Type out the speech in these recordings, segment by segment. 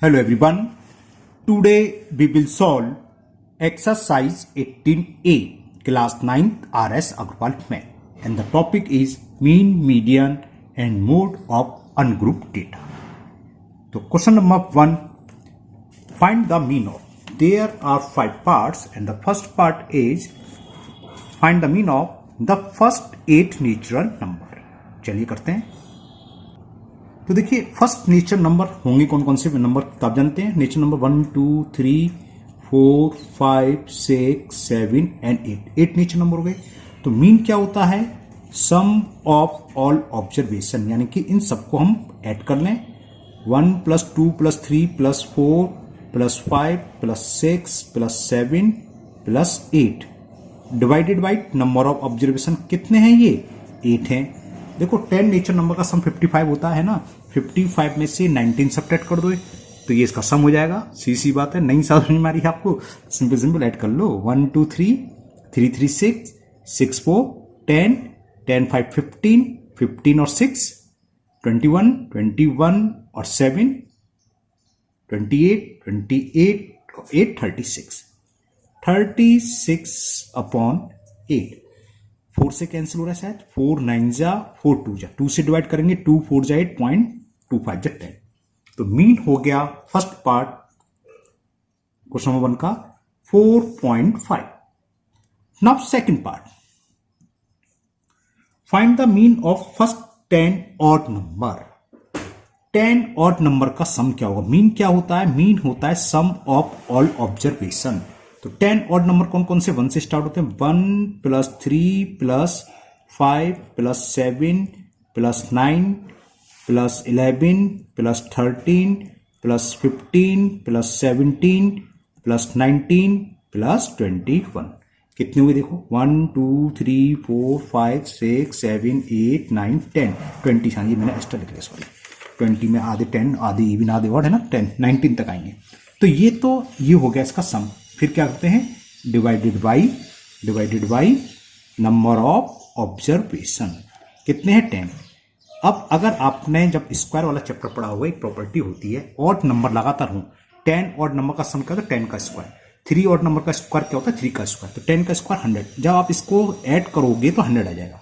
Hello everyone. Today we will solve exercise 18A class 9th RS Agarwal math and the topic is mean, median and mode of ungrouped data. So question number 1, find the mean of. There are 5 parts and the first part is find the mean of the first 8 natural number. चलिए करते हैं. तो देखिए first nature number होंगे कौन कौन से number तो आप जानते हैं. Nature number 1 2 3 4 5 6 7 and 8 nature number हो गए. तो मीन क्या होता है? सम ऑफ ऑल ऑब्जर्वेशन, यानी कि इन सबको हम ऐड कर लें. 1 + 2 + 3 + 4 + 5 + 6 + 7 + 8 divided by number of observation. कितने हैं ये? 8 हैं. देखो 10 नेचर नंबर का सम 55 होता है ना. 55 में से 19 सब्ट्रैक्ट कर दो तो ये इसका सम हो जाएगा. सी बात है. नहीं समझ में आ रही है आपको? सिंपल ऐड कर लो. 1 2 3 3 3 6 6 4 10 10 5 15 15 और 6 21 21 और 7 28 28 और 8 36 36 अपॉन 8. 4 से कैंसिल हो रहा है शायद. 4 9 जा 4 2 जा 2 से डिवाइड करेंगे. 2 4 जा 8.25 जा 10. तो मीन हो गया फर्स्ट पार्ट क्वेश्चन नंबर 1 का 4.5. Now second part, find the mean of first 10 odd number. 10 odd number का सम क्या होगा? मीन क्या होता है? मीन होता है सम ऑफ ऑल ऑब्जर्वेशन. तो 10 ऑड नंबर कौन कौन से 1 से स्टार्ट होते हैं? 1 + 3 + 5 + 7 + 9 + 11 + 13 + 15 + 17 + 19 + 21. कितने हुए देखो? 1 2 3 4 5 6 7 8 9 10 20. हाँ, ये मैंने एक्स्ट्रा लिख लिया, सॉरी. 20 में आधे 10 आधे इवन आधे ऑड है ना. 10 19 तक आएंगे. तो ये हो गया इसका सम. फिर क्या करते हैं? Divided by number of observation. कितने हैं? 10. अब अगर आपने जब स्क्वायर वाला चैप्टर पढ़ा हुआ, एक प्रॉपर्टी होती है ऑड नंबर लगातार हो. 10 ऑड नंबर का सम क्या होता है? 10 का स्क्वायर. 3 ऑड नंबर का स्क्वायर क्या होता है? 3 का स्क्वायर. तो 10 का स्क्वायर 100. जब आप इसको ऐड करोगे तो 100 आ जाएगा.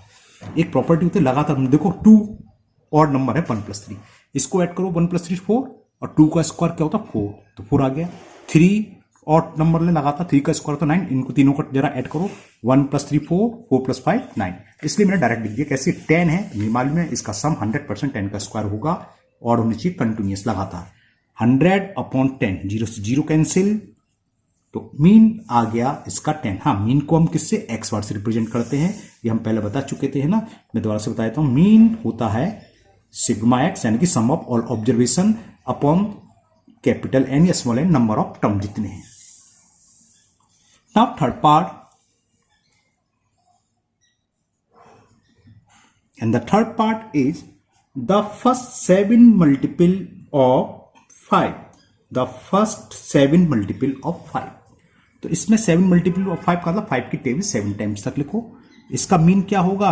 एक प्रॉपर्टी होती है लगातार. देखो 2 ऑड नंबर है 1 + 3, इसको ऐड करो 1 + 3 4 और 2 का स्क्वायर क्या होता है? 4. तो 4 आ गया. 3 ऑड नंबर ने लगातार 3 का स्क्वायर तो 9. इनको तीनों को जरा ऐड करो. 1 + 3 4 4 + 5 9. इसलिए मैंने डायरेक्ट लिख दिया. कैसे? 10 है तो मालूम है इसका सम 100% 10 का स्क्वायर होगा और होनी चाहिए कंटिन्यूअस लगातार. 100/10 0 से 0 कैंसिल. तो मीन आ गया इसका 10. हाँ, मीन को हम किससे? एक्स बार से रिप्रेजेंट करते हैं. ये हम पहले बता चुके थे, है ना. मैं दोबारा से बता देता हूं. मीन होता है सिग्मा एक्स, यानी कि sum of all observation upon capital N या small N number of term जितने हैं. Now third part, and the third part is the first 7 multiple of 5. The first 7 multiple of 5. तो इसमें 7 multiple of 5 का मतलब 5 की टेबल 7 टाइम्स तक लिखो. इसका मीन क्या होगा?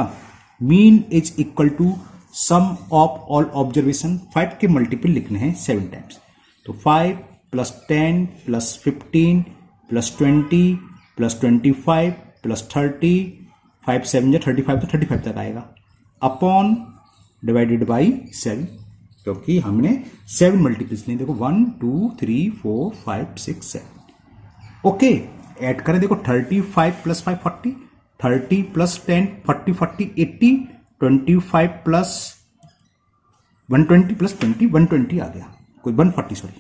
Mean is equal to sum of all observation. 5 के मल्टीपल लिखने हैं 7 टाइम्स. तो 5 + 10 + 15 + 20 + 25 + 30 5 7 या 35 तो 35 तक आएगा. अपॉन डिवाइडेड बाई 7, क्योंकि हमने 7 मल्टीपल्स नहीं. देखो 1 2 3 4 5 6 7. ओके, ऐड करें. देखो 35 + 5 40, 30 + 10 40 40 80, 25 + 120 + 20 120 आ गया. कोई 140 सॉरी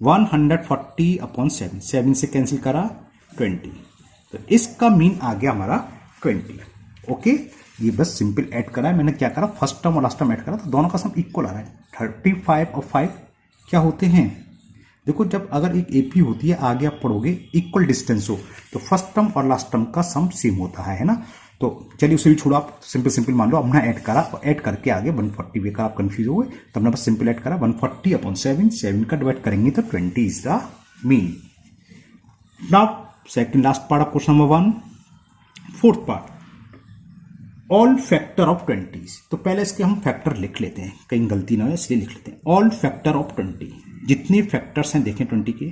140/7. 7 से कैंसिल करा 20. तो इसका मीन आ गया हमारा 20. ओके, ये बस सिंपल ऐड करा है मैंने. क्या करा? फर्स्ट टर्म और लास्ट टर्म ऐड करा तो दोनों का सम इक्वल आ रहा है. 35 और 5 क्या होते हैं? देखो जब अगर एक एपी होती है, आगे आप पढ़ोगे इक्वल डिस्टेंस हो तो फर्स्ट टर्म और लास्ट टर्म का सम सेम होता है ना. तो चलिए उसे भी छोड़ो, आप सिंपल मान लो. हमने ऐड करा और ऐड करके आगे 140 भी का आप कंफ्यूज हो गए तो हमने बस सिंपल ऐड करा. 140/7 7 का डिवाइड करेंगे तो 20 is the mean. Now second last part of question number 1. Fourth part, all factor of 20. तो पहले इसके हम फैक्टर लिख लेते हैं, कहीं गलती ना हो इसलिए लिख लेते हैं. All factor of 20. जितने फैक्टर्स हैं देखें 20 के,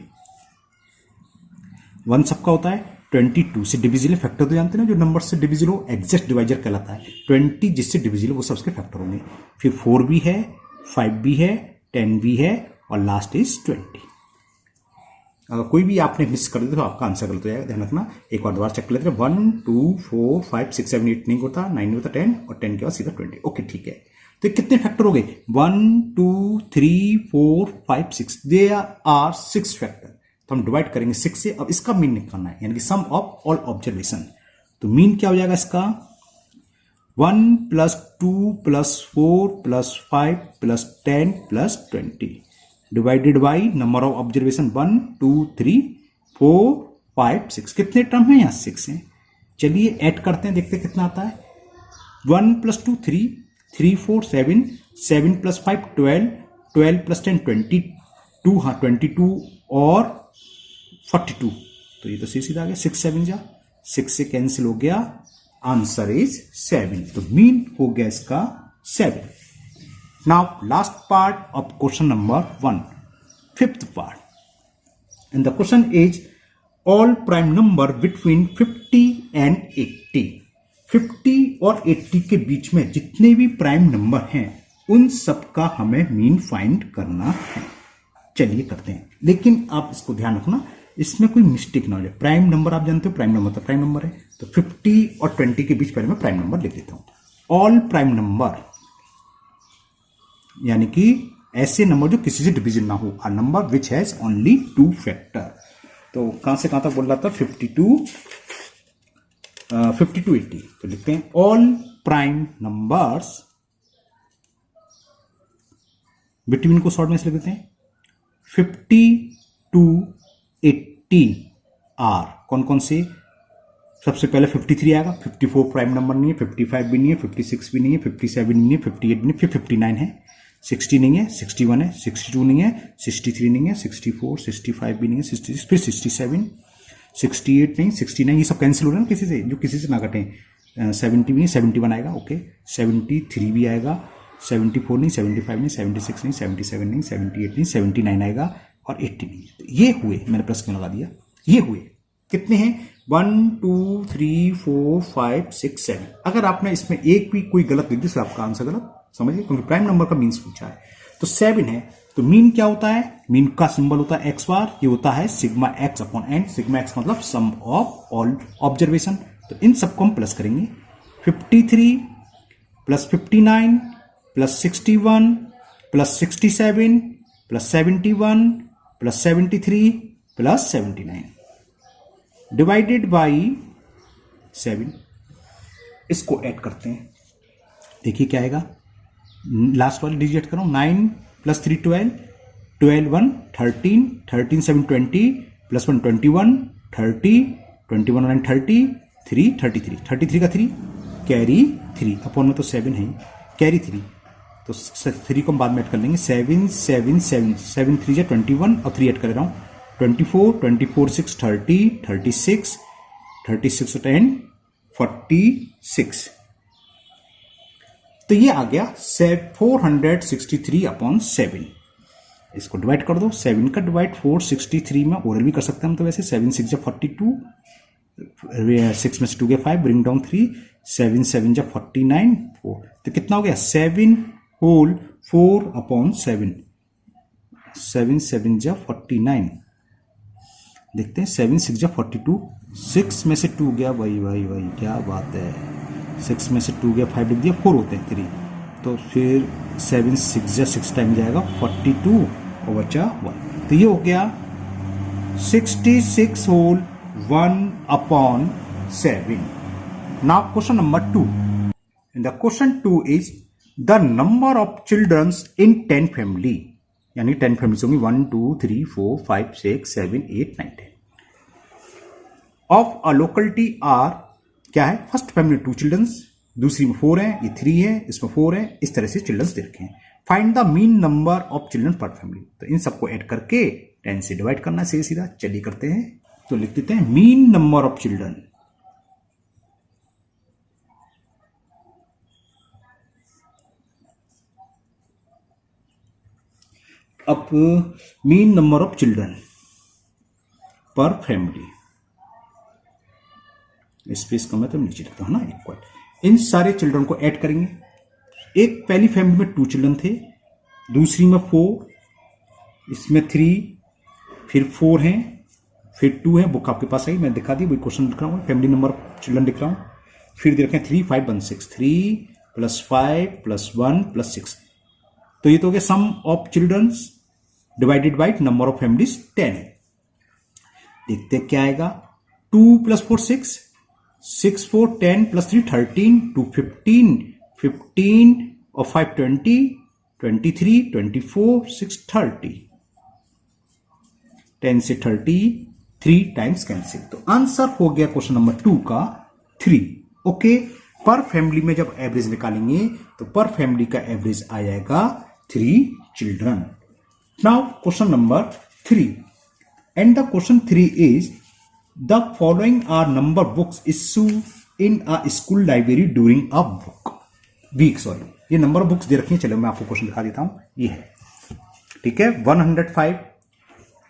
1 सबका होता है, 22 से डिविजिबल फैक्टर तो जानते हैं ना, जो नंबर से डिविजिबल हो एग्जैक्ट डिवाइजर कहलाता है। 20 जिससे डिविजिबल वो सबके फैक्टर होंगे। फिर 4 भी है, 5 भी है, 10 भी है और लास्ट इज 20। अगर कोई भी आपने मिस कर दिया तो आपका आंसर गलत हो जाएगा, ध्यान रखना। एक और दोबारा चेक कर लेते हैं। 1 2 4 5 6 7 8 नहीं होता, 9 होता, 10 और 10 के बाद सीधा 20। ओके ठीक है, तो ये कितने फैक्टर हो गए? 1 2 3 4 5 6, दे आर 6 फैक्टर। तो हम डिवाइड करेंगे 6 से। अब इसका मीन निकालना है, यानी कि सम ऑफ ऑल ऑब्जर्वेशन। तो मीन क्या हो जाएगा इसका? 1 + 2 + 4 + 5 + 10 + 20 divided by number of observation 1 2 3 4 5 6। कितने टर्म है यहां? 6 हैं। चलिए ऐड करते हैं, देखते हैं कितना आता है। 1 + 2 3, 3 4 7, 7 + 5 12, 12 + 10 22, हाँ 22 और 42। तो ये तो सीधा आ गया, 6 7 जा 6 से कैंसिल हो गया, आंसर इज 7। तो मीन हो गया इसका 7। Now last part of question number 1, fifth part. And the question is all prime number between 50 and 80. 50 और 80 के बीच में जितने भी प्राइम नंबर हैं उन सबका हमें मीन फाइंड करना है। चलिए करते हैं, लेकिन आप इसको ध्यान रखना, इसमें कोई मिस्टेक ना हो जाए। प्राइम नंबर आप जानते हो, प्राइम नंबर तो प्राइम नंबर है। तो 50 और 20 के बीच पहले मैं प्राइम नंबर लिख देता हूं। ऑल प्राइम नंबर यानी कि ऐसे नंबर जो किसी से डिवीजन ना हो, a number which has only 2 factor. तो कहां से कहां तक बोल रहा था? 50 to 80। तो लिखते हैं ऑल प्राइम नंबर्स बिटवीन को शॉर्ट में से लिख देते हैं 50 to 80 आर। कौन कौन से? सबसे पहले 53 आएगा। 54 प्राइम नंबर नहीं है, 55 भी नहीं है, 56 भी नहीं है, 57 भी नहीं है, 58 भी नहीं, फिर 59 है, 60 नहीं है, 61 है, 62 नहीं है, 63 नहीं है, 64 65 भी नहीं है, 66 फिर 67 68 नहीं, 69 ये सब कैंसिल हो रहे हैं ना किसी से, जो किसी से ना कटें। 70 भी नहीं, 71 आएगा, ओके। 73 भी आएगा, 74 नहीं, 75 नहीं, 76 नहीं, 77 नहीं, 78 नहीं, 79 आएगा और 80 नहीं। तो ये हुए, मैंने प्लस क्यों लगा दिया, ये हुए कितने हैं? 1 2 3 4 5 6 7। अगर आपने इसमें एक भी कोई गलत लिख दी तो आपका आंसर गलत समझिए, क्योंकि प्राइम नंबर का मीन्स पूछा है। तो 7 है। तो मीन क्या होता है? मीन का सिंबल होता है एक्स बार, ये होता है sigma x upon n. Sigma x मतलब सम ऑफ ऑल ऑब्जर्वेशन। तो इन सबको हम प्लस करेंगे। 53 + 59 + 61 + 67 + 71 + 73 + 79 डिवाइडेड बाई 7। इसको ऐड करते हैं, देखिए क्या आएगा। लास्ट वाली डिजिट करो। 9 + 3 12, 12 1 13, 13 7 20 + 1 21, 30, 21 9 30, 3 33, 33 का 3 कैरी 3 अपॉन में तो 7 है, कैरी 3। तो 3 को हम बाद में ऐड कर लेंगे। 7 7 7 7 3 जा 21 और 3 ऐड कर रहा हूँ। 24 24 6 30, 36 36 10 46। तो ये आ गया 463 अपॉन 7। इसको डिवाइड कर दो। 7 का डिवाइड 463 में ओरल भी कर सकते हैं हम तो वैसे। 7 6 जा 42, 6 में से 2 गया 5, ब्रिंग डाउन 3, 7 7 जा 49 4। तो कितना हो गया? 7 होल 4 अपॉन 7, 7 7 जा 49। देखते हैं 7 6 जा 42, 6 में से 2 गया, वही क्या बात है। 6 में से 2 गया, 5 लिख दिया, 4 होते हैं 3। तो फिर 7 6 जा 6 टाइम जाएगा 42 और बचा 1। तो ये हो गया 66 whole 1 upon 7। Now question number 2। In the question 2 is the number of childrens in 10 family, यानी 10 फैमिलीज होंगी 1 2 3 4 5 6 7 8 9 10 ऑफ अ लोकलिटी आर। क्या है? फर्स्ट फैमिली 2 चिल्ड्रंस, दूसरी में 4 है, ये 3 है, इसमें 4 है, इस तरह से चिल्ड्रंस दे रखे हैं। Find the mean number of children पर फैमिली। तो इन सबको ऐड करके 10 से डिवाइड करना है सीधा। चलिए करते हैं। तो लिख देते हैं मीन नंबर ऑफ चिल्ड्रन। अब मीन नंबर ऑफ चिल्ड्रन पर फैमिली, स्पेस कम है तो नीचे लिखता हूं ना, इक्वल। इन सारे चिल्ड्रन को ऐड करेंगे। एक पहली फैमिली में 2 चिल्ड्रन थे, दूसरी में 4, इसमें 3, फिर 4 हैं, फिर 2 हैं। बुक आपके पास आई, मैं दिखा दी, वही क्वेश्चन लिख रहा हूँ, फैमिली नंबर ऑफ चिल्ड्रन लिख रहा हूँ। फिर दे रखें 3, 5, 1, 6, 3 + 5 + 1 + 6। तो ये तो हो गया sum of childrens divided by number of families 10 है। देखते क्या आएगा। 2 + 4 6, 6 4 10 + 3 13, 2 15, 15 और 5 20, 23 24, 6 30, 10 से 30, 3 टाइम्स कैंसिल। तो आंसर हो गया क्वेश्चन नंबर 2 का 3। ओके, पर फैमिली में जब एवरेज निकालेंगे तो पर फैमिली का एवरेज आ जाएगा 3 children. Now question number 3, and the question 3 is the following are number books issue in a school library during a week. Sorry, ये नंबर बुक्स दे रखी है। चलो मैं आपको क्वेश्चन दिखा देता हूं, ये है, ठीक है। 105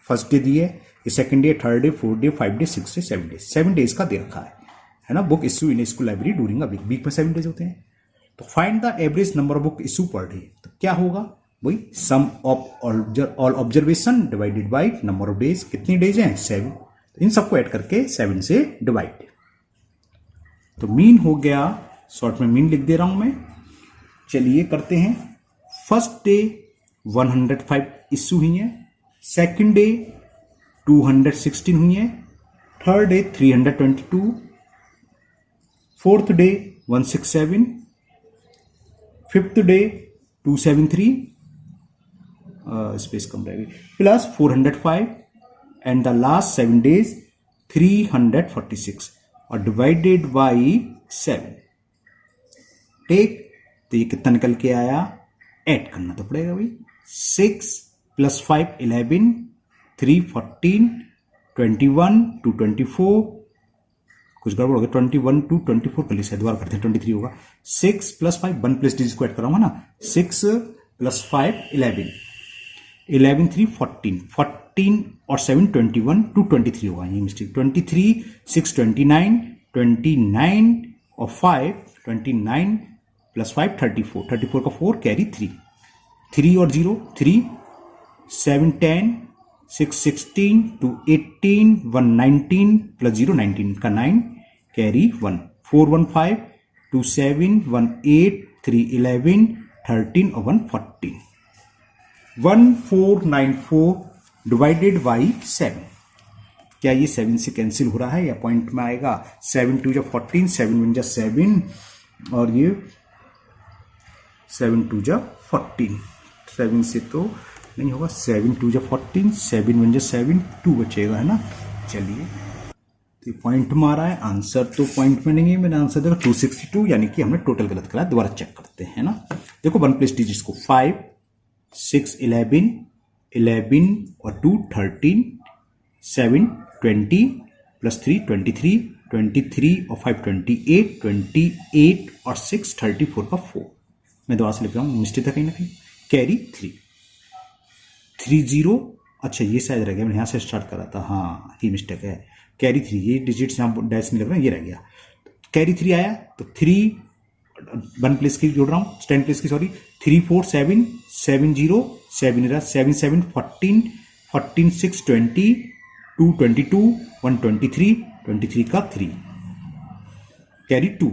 फर्स्ट डे दिए, ये second day, third day, fourth day, 5 day, 6 day, 7 day, 7 days का दे रखा है ना। Book issue in school library during a week, week में 7 डेज होते हैं। तो find the average number of book issue per day. तो क्या होगा, वही sum of all observation divided by number of days. कितनी डेज हैं, 7। तो इन सबको ऐड करके 7 से डिवाइड। तो मीन हो गया, शॉर्ट में मीन लिख दे रहा हूं मैं। चलिए करते हैं। फर्स्ट डे 105 इश्यू हुई है, सेकंड डे 216 हुई है, third day 322, fourth day 167, fifth day 273, space कम रहेगी, plus 405 and the last 7 days 346 और डिवाइडेड बाई 7। टेक, तो ये कितना निकल के आया, ऐड करना तो पड़ेगा भाई। 6 + 5 11, 3 14, 21 2 24, कुछ गड़बड़ हो गया, 21 2 24 कर लीजिए, दोबारा करते हैं, 23 होगा। 6 + 5 1 + डिजिट को ऐड कराऊंगा ना, 6 + 5 11, 11 3 14, 14 और 7 21 2 23 होगा, ये मिस्टेक। 23 6 29, 29 और 5 29 + 5 34, 34 का 4 कैरी 3, 3 और 0 3, 7 10, 6 16, 2 18, 1 19 + 0 19 का 9 कैरी 1, 4 1 5, 2 7, 1 8, 3 11, 13 और 1 14, 1494 डिवाइडेड बाई 7। क्या ये 7 से कैंसिल हो रहा है या पॉइंट में आएगा? 7 2 जा 14, 7 1 जा 7 और ये 7 2 जा 14, 7 से तो नहीं होगा, 7 2 जा 14, 7 1 जा 7, 2 बचेगा, है ना। चलिए, तो पॉइंट में आ रहा है, आंसर तो पॉइंट में नहीं है, मैंने आंसर देखा 262, यानी कि हमने टोटल गलत करा। दोबारा चेक करते हैं ना। देखो 1 + डिजिट्स को 5 6 11, 11 और 2 13, 7 20 + 3 23, 23 और 5 28, 28 और 6 34 का 4। मैं दोबारा से लिख रहा हूँ, मिस्टेक था कहीं ना कहीं, कैरी 3 30। अच्छा ये शायद रह गया, मैंने यहाँ से स्टार्ट करा था, हाँ ये मिस्टेक है, कैरी 3, ये डिजिट्स यहाँ डैश नहीं लग रहा है, ये रह गया। कैरी 3 आया तो 3 1 प्लेस की जोड़ रहा हूँ, 10 प्लेस की, सॉरी, 3 4 7 7 0 7 7 7 14 14 6 20 2 22 1 23 23 का 3 कैरी 2,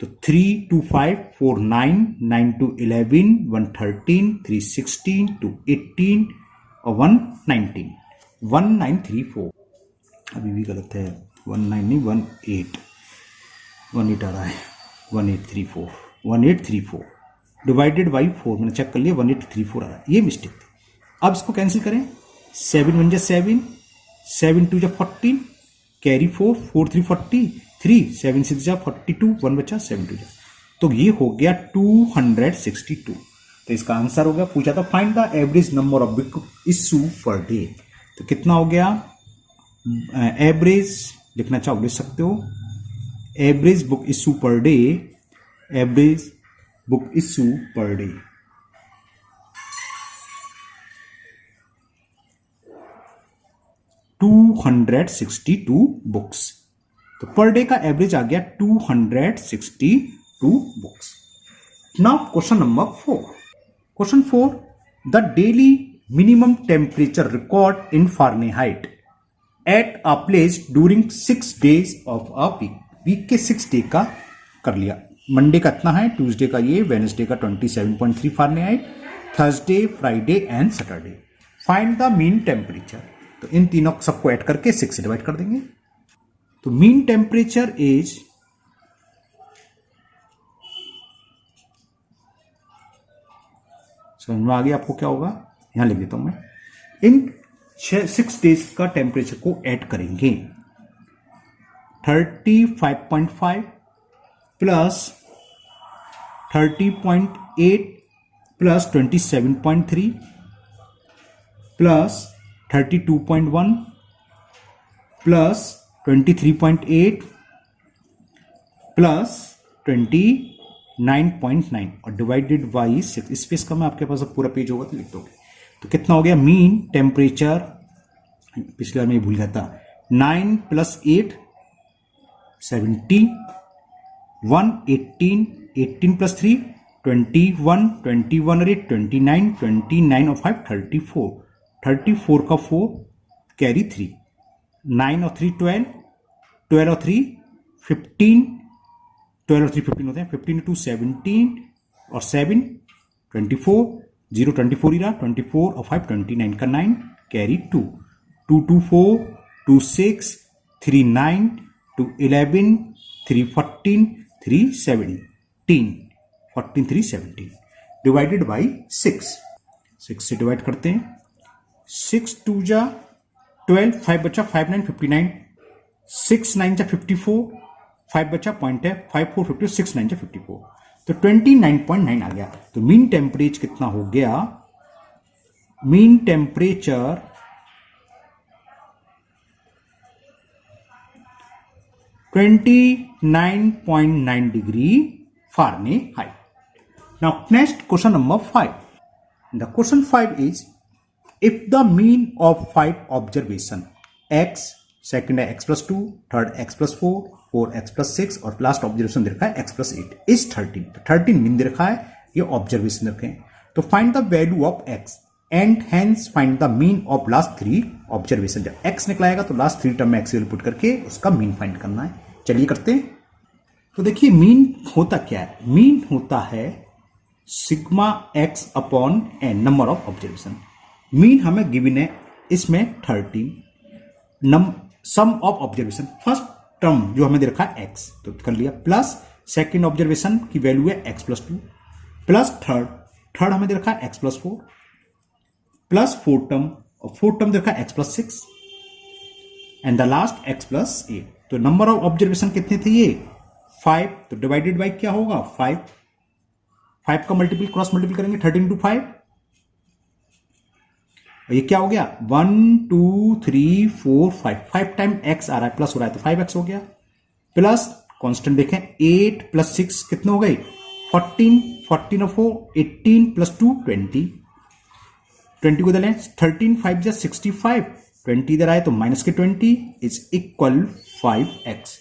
तो 3 2 5 4 9 9 2 11 1 13 3 16 2 18 और 1 19 1934। अभी भी गलत है, 19 नहीं 18 18 आ रहा है, 1834 1834 डिवाइडेड बाई 4, मैंने चेक कर लिया 1834 आ रहा है, ये मिस्टेक थी। अब इसको कैंसिल करें, 7 1 जा 7, 7 2 जा 14 कैरी 4 4 3 43, 7 6 जा 42, 1 बचा 7 2 जा, तो ये हो गया 262। तो इसका आंसर हो गया, पूछा था find the average number of book issue per day. तो कितना हो गया, एवरेज लिखना चाहो लिख सकते हो, average book issue per day, average book issue per day, 262 books. तो पर डे का एवरेज आ गया 262 books. Now question number 4। Question 4, the daily minimum temperature record in Fahrenheit at a place during 6 days of a week. Week के 6 day का कर लिया। Monday का इतना है, ट्यूसडे का ये, वेडनेसडे का 27.3 Fahrenheit, Thursday, Friday and Saturday. Find the mean temperature. तो इन तीनों सबको ऐड करके 6 से डिवाइड कर देंगे। तो मीन टेम्परेचर इज समझ में आ गया आपको क्या होगा, यहां लिख देता हूं मैं। इन 6 डेज का टेम्परेचर को ऐड करेंगे। 35.5 plus 30.8 plus 27.3 plus 32.1 plus 23.8 plus 29.9 और डिवाइडेड बाई 6। स्पेस का मैं आपके पास अब पूरा पेज होगा तो लिख दोगे। तो कितना हो गया मीन टेम्परेचर, पिछले बार में ये भूल गया था, 9 प्लस 8 17, 1 18, 18 प्लस 3 21, 21 और 8 29, 29 और 5 34, 34 का 4 कैरी 3, 9 और 3 12, 12 और 3 15, 12 और 3 15 होते हैं, 15 टू 17 और 7 24, 0 24 ही रहा, 24 और 5 29 का 9 कैरी 2, 2 2 4 2 6 3 9 2 11 3 14 3 17 14 3 17 डिवाइडेड बाई 6। 6 से डिवाइड करते हैं, 6 2 जा 12, 5 बचा 5 9 59, 6 9 जा 54, 5 बचा पॉइंट है 5 4 50, 6 9 जा 54, तो 29.9 आ गया। तो मीन टेम्परेचर कितना हो गया, mean temperature 29.9 degree Fahrenheit. Now next question number 5. The question 5 is, if the mean of 5 observation x, second है x plus 2, third x plus 4, 4x plus 6 और लास्ट ऑब्जर्वेशन दे रखा है x plus 8 is 13। तो 13 mean they रखा है, ये observation रखे हैं। तो find the value of x and hence find the mean of last 3 observation. जब x निकलाएगा तो लास्ट 3 टर्म में x वैल्यू पुट करके उसका मीन फाइंड करना है। चलिए करते हैं। तो देखिए मीन होता क्या है, मीन होता है sigma x upon n, number of observation. Mean हमें गिवन है इसमें 13, sum of observation first term जो हमें दे रखा है एक्स, तो कर लिया, प्लस सेकेंड ऑब्जर्वेशन की वैल्यू है एक्स प्लस 2, प्लस थर्ड हमें दे रखा है x plus 4, plus fourth term, और फोर्थ टर्म दे रखा है x plus 6 and the last x plus 8। तो नंबर ऑफ ऑब्जर्वेशन कितने थे ये 5, तो डिवाइडेड बाई क्या होगा 5 का मल्टीपल क्रॉस मल्टीपल करेंगे 13 टू 5, और ये क्या हो गया 1 2 3 4 5 टाइम एक्स आ रहा है, प्लस हो रहा है तो 5x हो गया, प्लस कांस्टेंट देखें 8 प्लस 6 कितने हो गए 14 और 4 18 प्लस 2 20 को दे 13 5 जा 65, 20 इधर आए तो माइनस के 20 इज इक्वल 5x।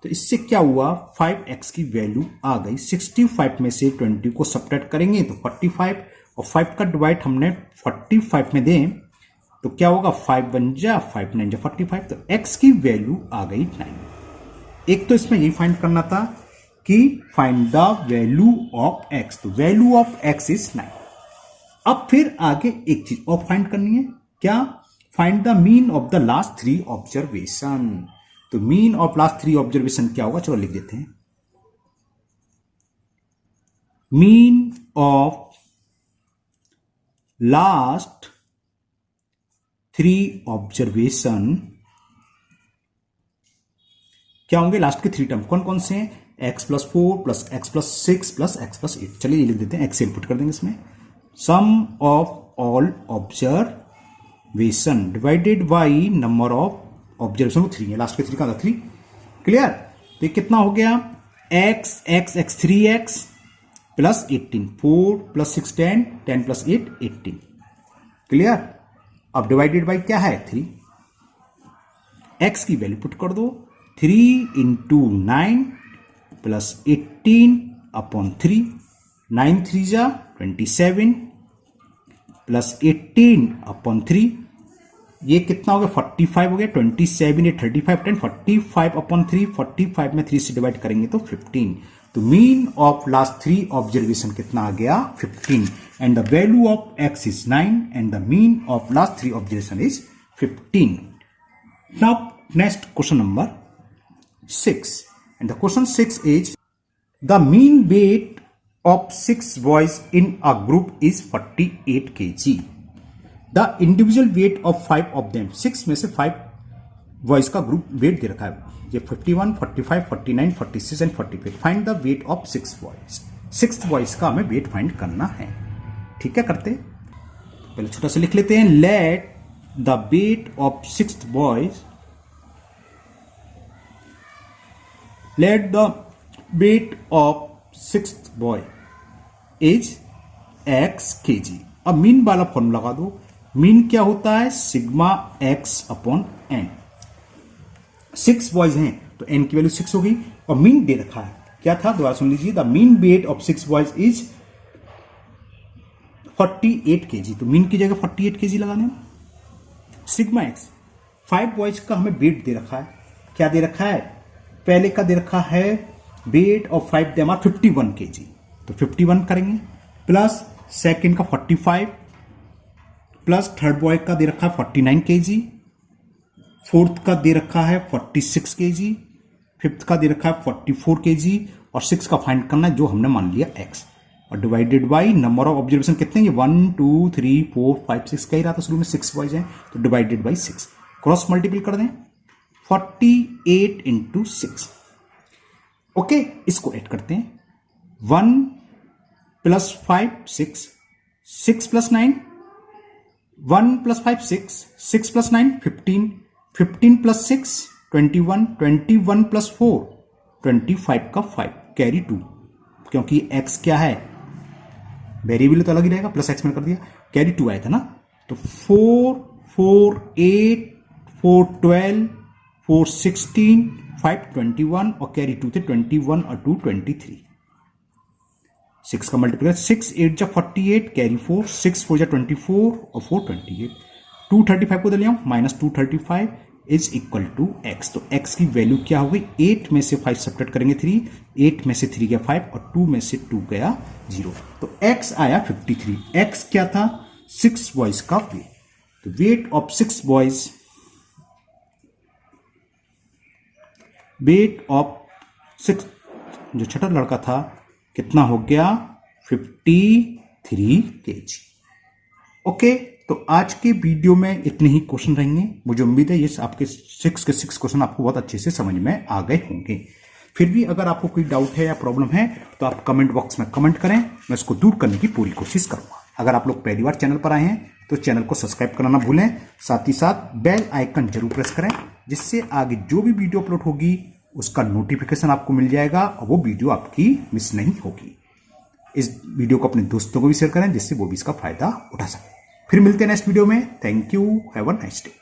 तो इससे क्या हुआ 5x की वैल्यू आ गई, 65 में से 20 को सब्ट्रैक्ट करेंगे तो 45, और 5 का डिवाइड हमने 45 में दें तो क्या होगा 5 बन जा 5 9 जा 45, तो x की वैल्यू आ गई 9। एक तो इसमें यही फाइंड करना था कि find the value of x, तो वैल्यू ऑफ x इज 9। अब फिर आगे एक चीज और फाइंड करनी है, क्या, find the mean of the last 3 observation. तो मीन ऑफ लास्ट 3 ऑब्जर्वेशन क्या होगा, चलो लिख देते हैं, मीन ऑफ लास्ट 3 ऑब्जर्वेशन क्या होंगे, लास्ट के 3 टर्म कौन कौन से हैं, x plus 4 plus x plus 6 plus x plus 8। चलिए ये लिख देते हैं, x से इनपुट कर देंगे इसमें, sum of all observation divided by number of observation 3 है, लास्ट के 3 का 3, क्लियर। तो कितना हो गया x 3x plus 18, 4 plus 6 10, 10 plus 8 18, clear. अब डिवाइडेड बाई क्या है 3, x की वैल्यू पुट कर दो 3 इंटू 9 प्लस 18 अपॉन 3, 9 3 जा 27 प्लस 18 अपॉन 3, ये कितना हो गया 45 हो गया, 27 ये 35 10 45 अपॉन 3, 45 में 3 से डिवाइड करेंगे तो 15। तो मीन ऑफ लास्ट 3 ऑब्जर्वेशन कितना आ गया 15 and the value of x is 9 and the mean of last 3 observation is 15। Now next question number 6 and the question 6 is the mean weight of 6 boys in a group is 48 kg. The individual weight of 5 of them, 6 में से 5 boys का group wait दे रखा है, ये 51, 45, 49, 46 and 45। Find the weight of 6 boys. 6 boys का हमें weight find करना है। ठीक है, करते पहले छोटा सा लिख लेते हैं। Let the weight of 6 boys, let the weight of 6th boy is x kg। अब मीन वाला फॉर्मूला लगा दो। मीन क्या होता है sigma x upon n। 6 boys हैं तो n की वैल्यू 6 हो गई और मीन दे रखा है क्या था, दोबारा सुन लीजिए। The mean weight of 6 boys is 48 kg। तो मीन की जगह 48 kg लगा दें। सिग्मा x, 5 बॉयज का हमें वेट दे रखा है। क्या दे रखा है, पहले का दे रखा है weight of 5 them are 51 kg, तो 51 करेंगे प्लस सेकंड का 45 प्लस थर्ड बॉय का दे रखा है 49 kg, फोर्थ का दे रखा है 46 kg, फिफ्थ का दे रखा है 44 kg और 6 का फाइंड करना है जो हमने मान लिया x और divided by number of observation कितने हैं 1 2 3 4 5 6 कह ही रहा था शुरू में 6 बॉयज हैं तो डिवाइडेड बाई 6 क्रॉस मल्टीपल कर दें 48 इंटू 6। ओके, इसको ऐड करते हैं 1 plus 5 6, 6 plus 9 1 plus 5 6, 6 plus 9 15, 15 plus 6 21, 21 plus 4 25 का 5 कैरी 2, क्योंकि x क्या है वेरिएबल तो अलग ही रहेगा, प्लस x में कर दिया, कैरी 2 आया था ना। तो 4 4 8 4 12 4 16 5 21 और कैरी 2 थे 21 और 2 23। 6 का मल्टीप्लाई 6 8 जा 48 कैरी 4 6 4 जा 24 और 4 28। 235 को ले आऊं minus 235 is equal to x। तो x की वैल्यू क्या हो गई 8 में से 5 सब्ट्रैक्ट करेंगे 3, 8 में से 3 गया 5 और 2 में से 2 गया 0, तो x आया 53। x क्या था 6 बॉयज का वेट। तो weight of 6 boys, weight of 6 जो छोटा लड़का था कितना हो गया 53 kg। ओके, तो आज के वीडियो में इतने ही क्वेश्चन रहेंगे। मुझे उम्मीद है ये आपके 6 के 6 क्वेश्चन आपको बहुत अच्छे से समझ में आ गए होंगे। फिर भी अगर आपको कोई डाउट है या प्रॉब्लम है तो आप कमेंट बॉक्स में कमेंट करें, मैं इसको दूर करने की पूरी कोशिश करूंगा। अगर आप लोग पहली बार चैनल पर आए हैं तो चैनल को सब्सक्राइब करना ना भूलें, साथ ही साथ बेल आइकन जरूर प्रेस करें जिससे आगे जो भी वीडियो अपलोड होगी उसका नोटिफिकेशन आपको मिल जाएगा और वो वीडियो आपकी मिस नहीं होगी। इस वीडियो को अपने दोस्तों को भी शेयर करें जिससे वो भी इसका फायदा उठा सके। फिर मिलते हैं नेक्स्ट वीडियो में। Thank you, have a nice day.